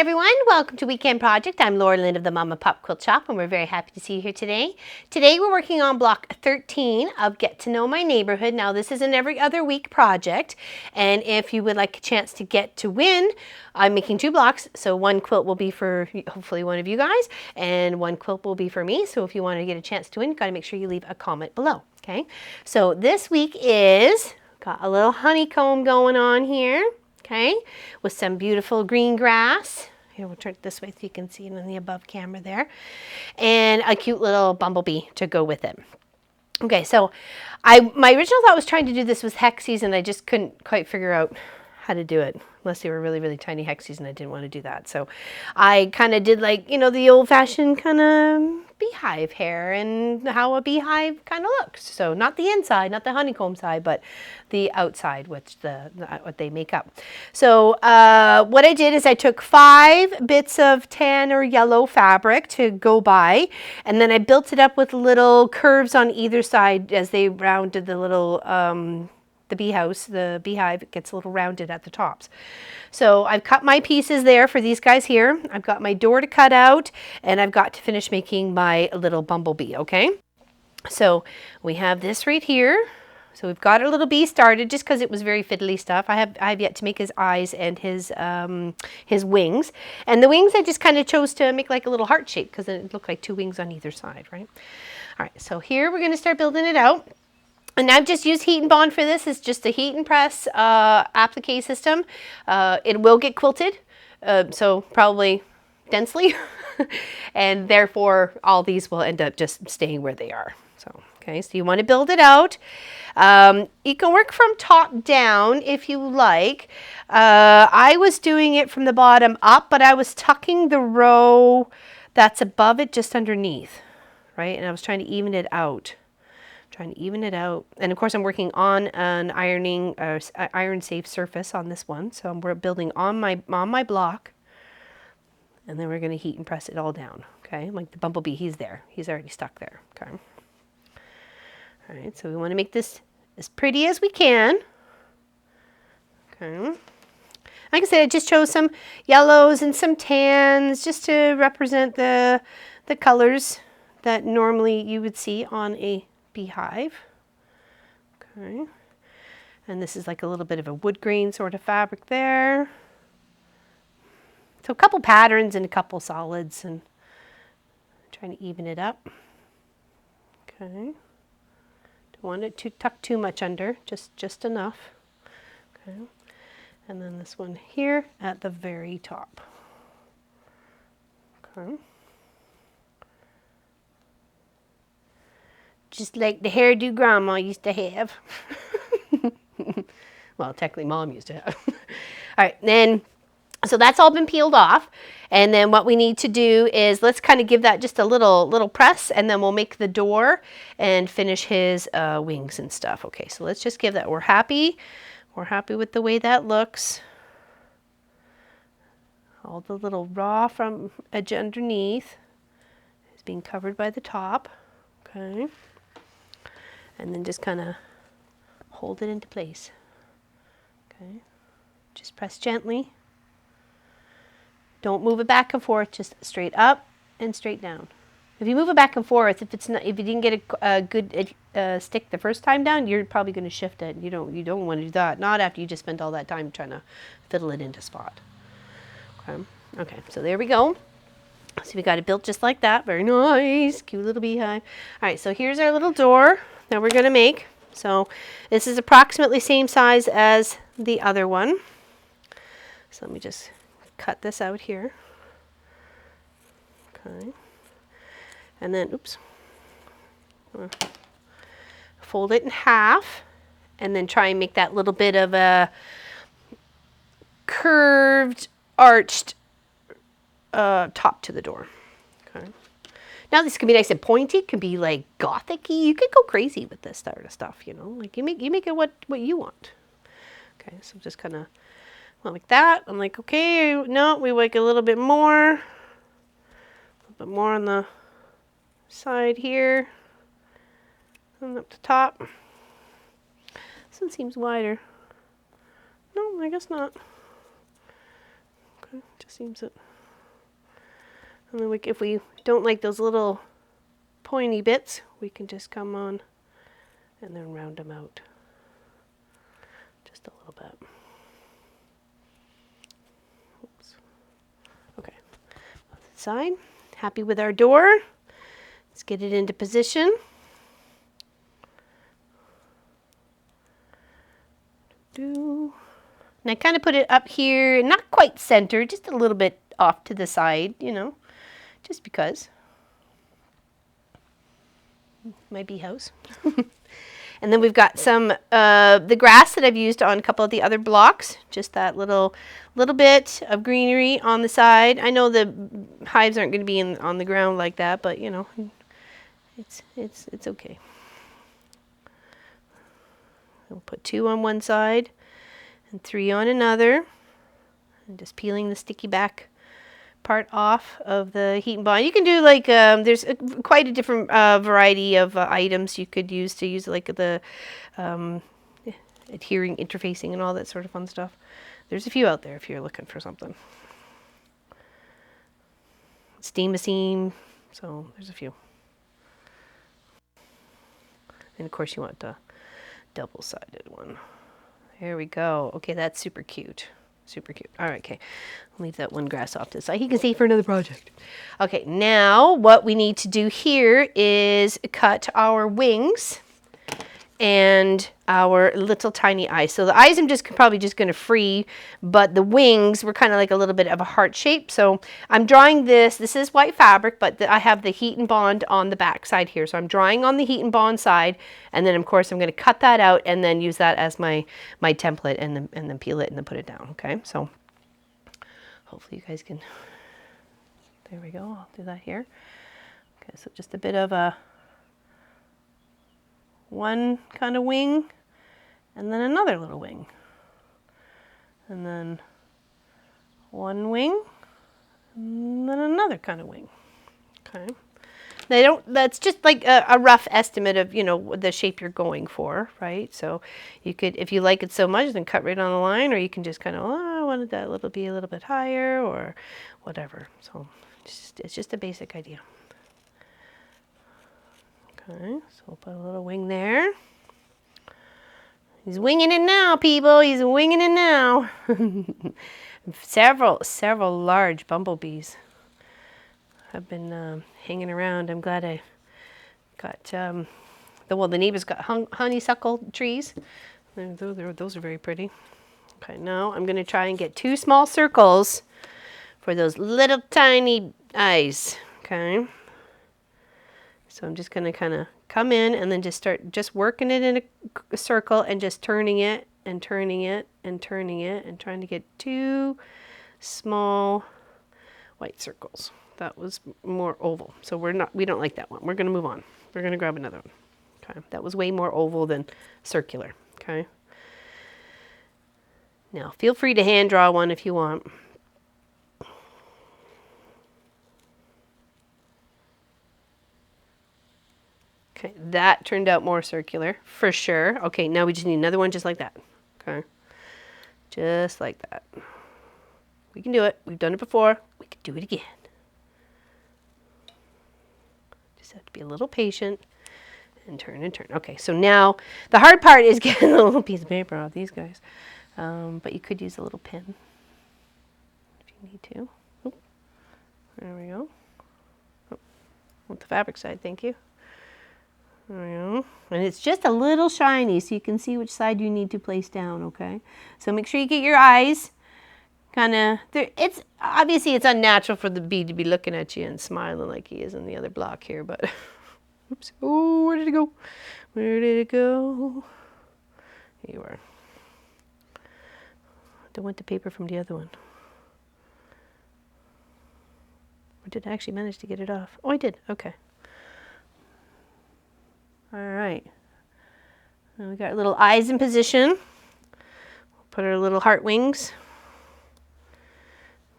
everyone, welcome to Weekend Project. I'm Laura Lynn of the Mama Pop Quilt Shop and we're very happy to see you here today. Today we're working on block 13 of Get to Know My Neighborhood. Now this is an every other week project, and if you would like a chance to get to win, I'm making 2 blocks. So one quilt will be for hopefully one of you guys and one quilt will be for me. So if you want to get a chance to win, you've got to make sure you leave a comment below. Okay, so this week is got a little honeycomb going on here. Okay, with some beautiful green grass. Here, we'll turn it this way so you can see it in the above camera there. And a cute little bumblebee to go with it. Okay, so my original thought was trying to do this with hexies, and I just couldn't quite figure out how to do it. Unless they were really, really tiny hexies, and I didn't want to do that. So I kind of did like, you know, the old-fashioned kind of beehive hair and how a beehive kind of looks. So not the inside, not the honeycomb side, but the outside, which what they make up. So what I did is I took 5 bits of tan or yellow fabric to go by, and then I built it up with little curves on either side as they rounded the little the beehive, it gets a little rounded at the tops. So I've cut my pieces there for these guys here. I've got my door to cut out, and I've got to finish making my little bumblebee, okay? So we have this right here. So we've got our little bee started just because it was very fiddly stuff. I have yet to make his eyes and his wings. And the wings I just kind of chose to make like a little heart shape because it looked like 2 wings on either side, right? All right, so here we're going to start building it out. And I've just used heat and bond for this. It's just a heat and press applique system. It will get quilted, so probably densely, and therefore all these will end up just staying where they are. So, okay, so you want to build it out. You can work from top down if you like. I was doing it from the bottom up, but I was tucking the row that's above it just underneath, right? And I was trying to even it out. And of course I'm working on an iron safe surface on this one, so we're building on my block, and then we're going to heat and press it all down. Okay, like the bumblebee, he's already stuck there. Okay, all right, so we want to make this as pretty as we can. Okay, like I said, I just chose some yellows and some tans just to represent the colors that normally you would see on a beehive. Okay, and this is like a little bit of a wood grain sort of fabric there. So a couple patterns and a couple solids, and trying to even it up. Okay, don't want it to tuck too much under, just enough. Okay, and then this one here at the very top. Okay. Just like the hairdo Grandma used to have. Well, technically Mom used to have. All right, then, so that's all been peeled off. And then what we need to do is let's kind of give that just a little press, and then we'll make the door and finish his wings and stuff. Okay, so let's just give that. We're happy with the way that looks. All the little raw from edge underneath is being covered by the top. Okay. And then just kind of hold it into place. Okay, just press gently. Don't move it back and forth, just straight up and straight down. If you move it back and forth, if you didn't get a good stick the first time down, you're probably going to shift it. You don't want to do that. Not after you just spent all that time trying to fiddle it into spot. Okay, so there we go. So we got it built just like that. Very nice, cute little beehive. All right, so here's our little door that we're going to make. So this is approximately same size as the other one. So let me just cut this out here. Okay. And then, oops. Fold it in half, and then try and make that little bit of a curved, arched top to the door. Okay. Now this can be nice and pointy, it can be like gothic-y. You could go crazy with this sort of stuff, you know. Like you make it what you want. Okay, so just kind of like that. I'm like, okay, no, we like a little bit more on the side here, and up the top. This one seems wider. No, I guess not. Okay, just seems it. And then if we don't like those little pointy bits, we can just come on and then round them out just a little bit. Oops. Okay, side. Happy with our door. Let's get it into position. And I kind of put it up here, not quite center, just a little bit off to the side, you know, just because. My bee house. And then we've got some the grass that I've used on a couple of the other blocks, just that little bit of greenery on the side. I know the hives aren't going to be on the ground like that, but you know, it's okay. We'll put 2 on one side and 3 on another, and just peeling the sticky back part off of the heat and bond. You can do like there's quite a different variety of items you could use like the adhering interfacing and all that sort of fun stuff. There's a few out there if you're looking for something. Steam a seam, so there's a few. And of course you want the double-sided one. There we go. Okay, that's super cute. Super cute. All right, okay. I'll leave that one grass off to the side. You can save for another project. Okay, now what we need to do here is cut our wings and our little tiny eyes. So the eyes I'm probably just going to free, but the wings were kind of like a little bit of a heart shape. So I'm drawing this. This is white fabric, but I have the heat and bond on the back side here. So I'm drawing on the heat and bond side, and then of course I'm going to cut that out and then use that as my template, and then peel it and then put it down. Okay, so hopefully you guys can. There we go. I'll do that here. Okay, so just a bit of a one kind of wing, and then another little wing, and then one wing, and then another kind of wing. Okay, that's just like a rough estimate of, you know, the shape you're going for, right? So you could, if you like it so much, then cut right on the line, or you can just kind of, oh, I wanted that be a little bit higher or whatever. So it's just a basic idea. Okay, so we'll put a little wing there. He's winging it now, people. He's winging it now. Several large bumblebees have been hanging around. I'm glad I got the neighbors got honeysuckle trees. Those are very pretty. Okay, now I'm going to try and get 2 small circles for those little tiny eyes. Okay. So I'm just going to kind of come in and then just start just working it in a circle and just turning it and turning it and turning it and trying to get 2 small white circles. That was more oval. So we don't like that one. We're going to move on. We're going to grab another one. Okay. That was way more oval than circular. Okay. Now feel free to hand draw one if you want. Okay, that turned out more circular, for sure. Okay, now we just need another one just like that. Okay, just like that. We can do it. We've done it before. We can do it again. Just have to be a little patient and turn and turn. Okay, so now the hard part is getting a little piece of paper off these guys. But you could use a little pin if you need to. Oop. There we go. Oh, with the fabric side, thank you. There we go. And it's just a little shiny, so you can see which side you need to place down, okay? So make sure you get your eyes kind of there. It's obviously it's unnatural for the bee to be looking at you and smiling like he is in the other block here, but oops. Oh, where did it go? Where did it go? Here you are. I want the paper from the other one. Or did I actually manage to get it off? Oh, I did. Okay. All right. Now we got our little eyes in position. We'll put our little heart wings.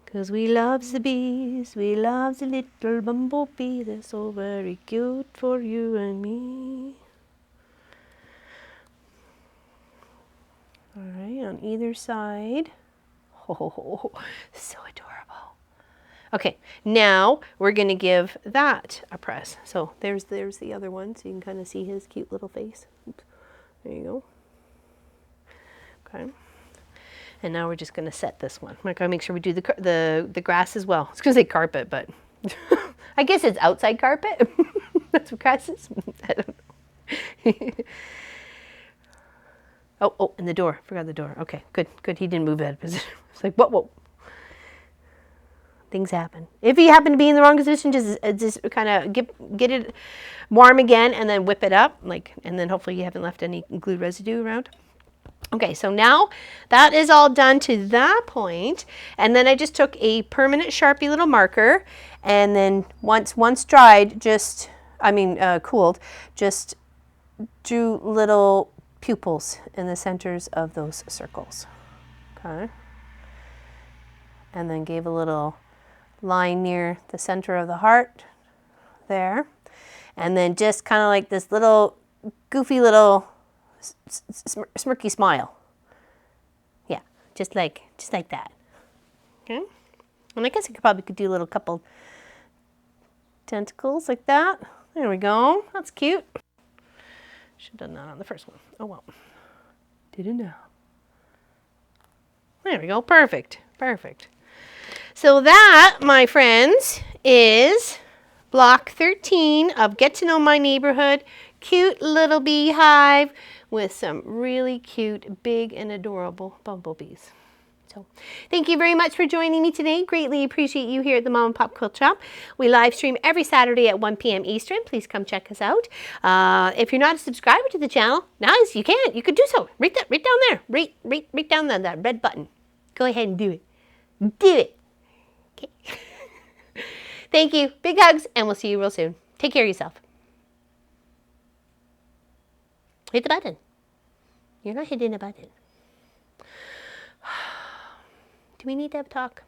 Because we loves the bees. We loves the little bumblebee. They're so very cute for you and me. All right, on either side. Oh, so adorable. Okay, now we're going to give that a press. So there's the other one, so you can kind of see his cute little face. Oops. There you go. Okay. And now we're just going to set this one. We're going to make sure we do the grass as well. I was going to say carpet, but I guess it's outside carpet. That's what grass is. I don't know. Oh, and the door. Forgot the door. Okay, good. He didn't move out of position. It's like, whoa. Things happen. If you happen to be in the wrong position, just kind of get it warm again and then whip it up, and then hopefully you haven't left any glue residue around. Okay, so now that is all done to that point, and then I just took a permanent Sharpie little marker, and then once dried, cooled, just drew little pupils in the centers of those circles. Okay, and then gave a little line near the center of the heart there, and then just kind of like this little goofy little smirky smile. Yeah, just like that. Okay, and I guess I could do a little couple tentacles like that. There we go. That's cute. Should have done that on the first one. Oh well. Did it now. There we go. Perfect. So that, my friends, is block 13 of Get to Know My Neighborhood. Cute little beehive with some really cute, big and adorable bumblebees. So thank you very much for joining me today. Greatly appreciate you here at the Mom and Pop Quilt Shop. We live stream every Saturday at 1 p.m. Eastern. Please come check us out. If you're not a subscriber to the channel, nice, you can. You could do so. Right down there. Right down there, that red button. Go ahead and do it. Do it. Okay. Thank you. Big hugs, and we'll see you real soon. Take care of yourself. Hit the button. You're not hitting a button. Do we need to have a talk?